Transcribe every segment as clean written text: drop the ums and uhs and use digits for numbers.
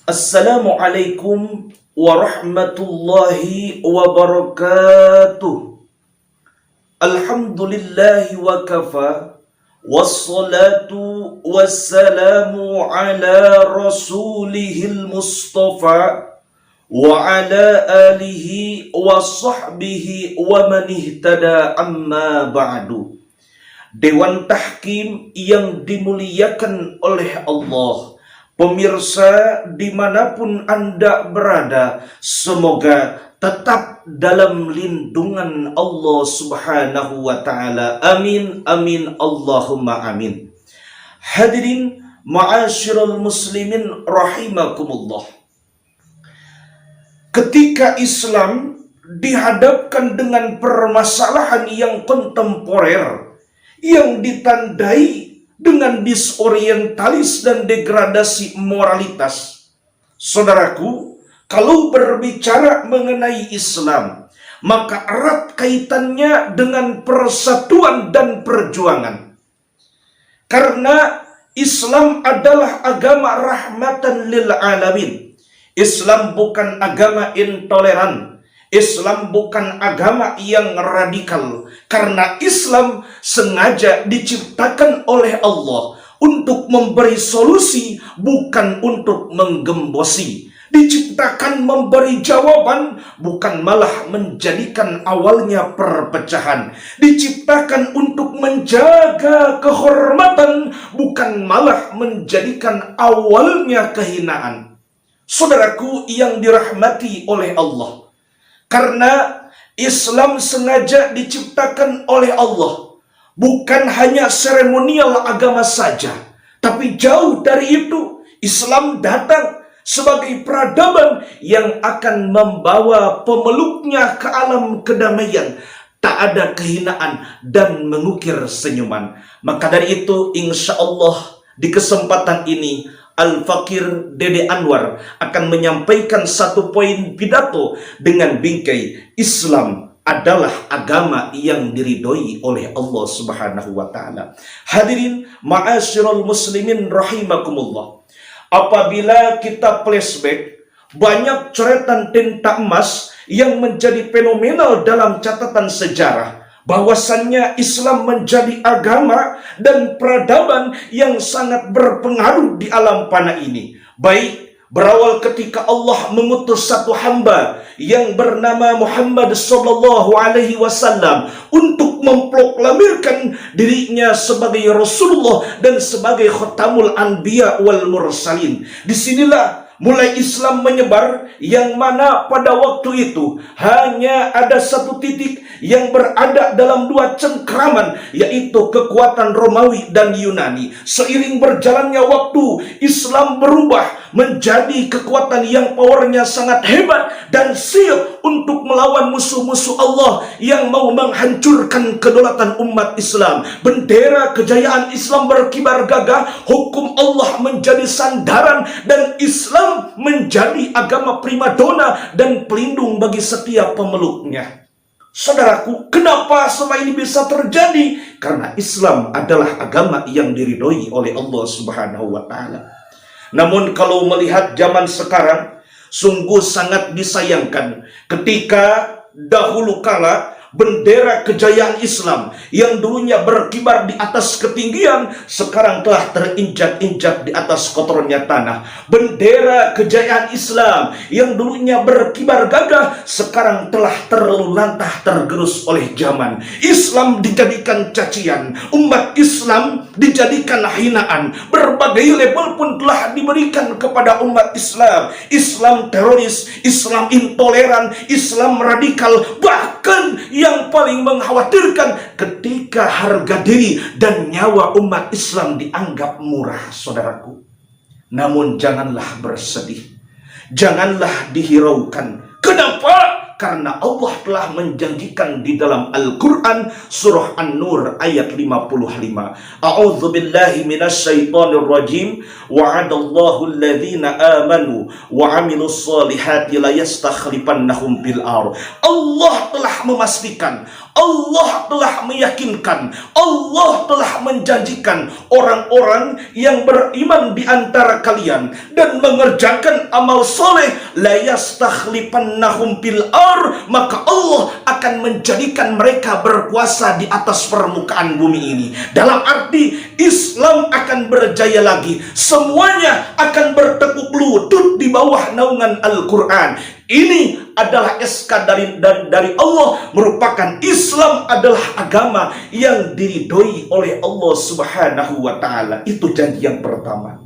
Assalamualaikum warahmatullahi wabarakatuh. Alhamdulillahi wa kafa, wassalatu wassalamu ala rasulihil mustafa wa ala alihi wa sahbihi wa man ihtada, amma ba'du. Dewan Tahkim yang dimuliakan oleh Allah, pemirsa dimanapun Anda berada, semoga tetap dalam lindungan Allah subhanahu wa ta'ala. Amin, amin, Allahumma amin. Hadirin ma'asyiral muslimin rahimakumullah. Ketika Islam dihadapkan dengan permasalahan yang kontemporer, yang ditandai dengan disorientalis dan degradasi moralitas. Saudaraku, kalau berbicara mengenai Islam, maka erat kaitannya dengan persatuan dan perjuangan. Karena Islam adalah agama rahmatan lil alamin. Islam bukan agama intoleran. Islam bukan agama yang radikal, karena Islam sengaja diciptakan oleh Allah untuk memberi solusi, bukan untuk menggembosi. Diciptakan memberi jawaban, bukan malah menjadikan awalnya perpecahan. Diciptakan untuk menjaga kehormatan, bukan malah menjadikan awalnya kehinaan. Saudaraku yang dirahmati oleh Allah, karena Islam sengaja diciptakan oleh Allah, bukan hanya seremonial agama saja, tapi jauh dari itu, Islam datang sebagai peradaban yang akan membawa pemeluknya ke alam kedamaian, tak ada kehinaan dan mengukir senyuman. Maka dari itu, insya Allah di kesempatan ini Al-Fakir Dede Anwar akan menyampaikan satu poin pidato dengan bingkai Islam adalah agama yang diridhoi oleh Allah Subhanahu wa taala. Hadirin ma'asyiral muslimin rahimakumullah. Apabila kita flashback, banyak coretan tinta emas yang menjadi fenomenal dalam catatan sejarah, bahwasannya Islam menjadi agama dan peradaban yang sangat berpengaruh di alam fana ini. Baik berawal ketika Allah mengutus satu hamba yang bernama Muhammad sallallahu alaihi wasallam untuk memproklamirkan dirinya sebagai Rasulullah dan sebagai khatamul anbiya wal mursalin. Disinilah mulai Islam menyebar, yang mana pada waktu itu hanya ada satu titik yang berada dalam dua cengkraman, yaitu kekuatan Romawi dan Yunani. Seiring berjalannya waktu, Islam berubah menjadi kekuatan yang powernya sangat hebat dan siap untuk melawan musuh-musuh Allah yang mau menghancurkan kedaulatan umat Islam. Bendera kejayaan Islam berkibar gagah, hukum Allah menjadi sandaran, dan Islam menjadi agama primadona dan pelindung bagi setiap pemeluknya. Saudaraku, kenapa semua ini bisa terjadi? Karena Islam adalah agama yang diridhoi oleh Allah Subhanahu wa taala. Namun kalau melihat zaman sekarang, sungguh sangat disayangkan ketika dahulu kala bendera kejayaan Islam yang dulunya berkibar di atas ketinggian, sekarang telah terinjak-injak di atas kotornya tanah. Bendera kejayaan Islam yang dulunya berkibar gagah, sekarang telah terluluntah tergerus oleh zaman. Islam dijadikan cacian, umat Islam dijadikan hinaan. Berbagai label pun telah diberikan kepada umat Islam. Islam teroris, Islam intoleran, Islam radikal, bahkan yang paling mengkhawatirkan ketika harga diri dan nyawa umat Islam dianggap murah, saudaraku. Namun janganlah bersedih, janganlah dihiraukan. Kenapa? Karena Allah telah menjanjikan di dalam Al-Quran surah An-Nur ayat 55. A'udzu billahi minasyaitonir rajim. Wa'adallahu alladhina amanu wa 'amilus solihati la yastakhlifannahum fil ardh. Allah telah memastikan, Allah telah meyakinkan, Allah telah menjanjikan orang-orang yang beriman di antara kalian dan mengerjakan amal soleh, la yastakhlifannahum fil ar, maka Allah akan menjadikan mereka berkuasa di atas permukaan bumi ini. Dalam arti Islam akan berjaya lagi, semuanya akan bertekuk lutut di bawah naungan Al-Quran. Ini adalah SK dari Allah, merupakan Islam adalah agama yang diridhoi oleh Allah Subhanahu wa Ta'ala. Itu janji yang pertama.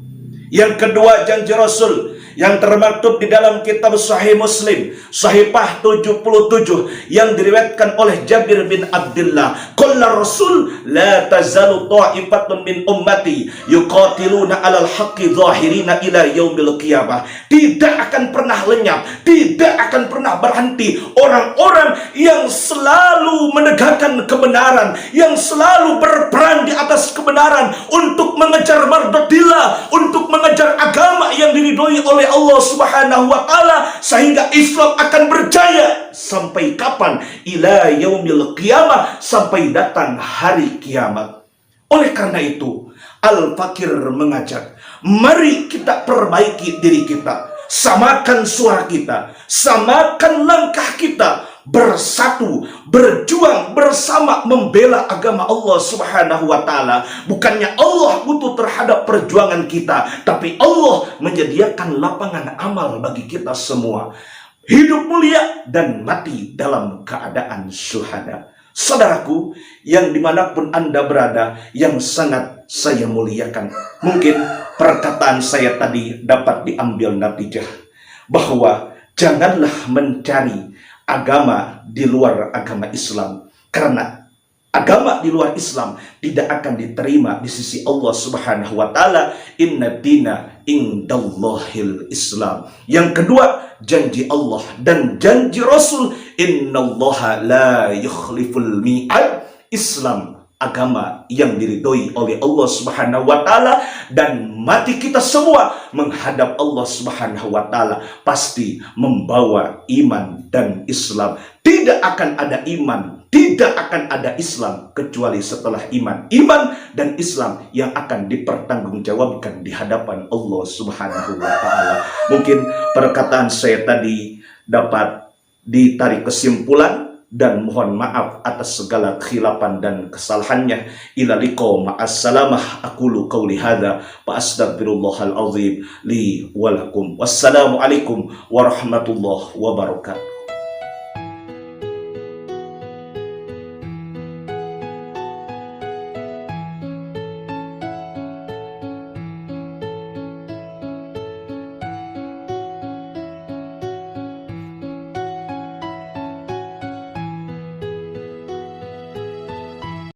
Yang kedua, janji Rasul yang termaktub di dalam kitab Sahih Muslim, Sahifah 77, yang diriwayatkan oleh Jabir bin Abdullah, qala Rasul la tazalu ta'ifatun min ummati yuqatiluna 'alal haqqi zahirina ila yaumil qiyamah. Tidak akan pernah lenyap, tidak akan pernah berhenti orang-orang yang selalu menegakkan kebenaran, yang selalu berperang di atas kebenaran untuk mengejar mardhatillah, untuk mengejar agama yang diridhoi oleh Allah Subhanahu wa Ta'ala, sehingga Islam akan berjaya sampai kapan? Ila yaumil qiyamah, sampai datang hari kiamat. Oleh karena itu, Al-Fakir mengajak, mari kita perbaiki diri kita, samakan suara kita, samakan langkah kita, bersatu, berjuang bersama membela agama Allah Subhanahu wa Ta'ala. Bukannya Allah butuh terhadap perjuangan kita, tapi Allah menyediakan lapangan amal bagi kita semua. Hidup mulia dan mati dalam keadaan syuhada. Saudaraku, yang dimanapun Anda berada, yang sangat saya muliakan, mungkin perkataan saya tadi dapat diambil natijah bahwa janganlah mencari agama di luar agama Islam, karena agama di luar Islam tidak akan diterima di sisi Allah Subhanahu wa Ta'ala. Inna dina indallahil Islam. Yang kedua, janji Allah dan janji Rasul, innallaha la yukhliful mi'ad. Islam agama yang diridhoi oleh Allah Subhanahu wa Ta'ala, dan mati kita semua menghadap Allah Subhanahu wa Ta'ala pasti membawa iman dan Islam. Tidak akan ada iman, tidak akan ada Islam kecuali setelah iman. Iman dan Islam yang akan dipertanggungjawabkan di hadapan Allah Subhanahu wa Ta'ala. Mungkin perkataan saya tadi dapat ditarik kesimpulan, dan mohon maaf atas segala khilafan dan kesalahannya. Ila liqa ma'assalamah, aqulu qawli hadza wa astaghfirullahal azim li wa lakum. Wassalamualaikum warahmatullahi wabarakatuh.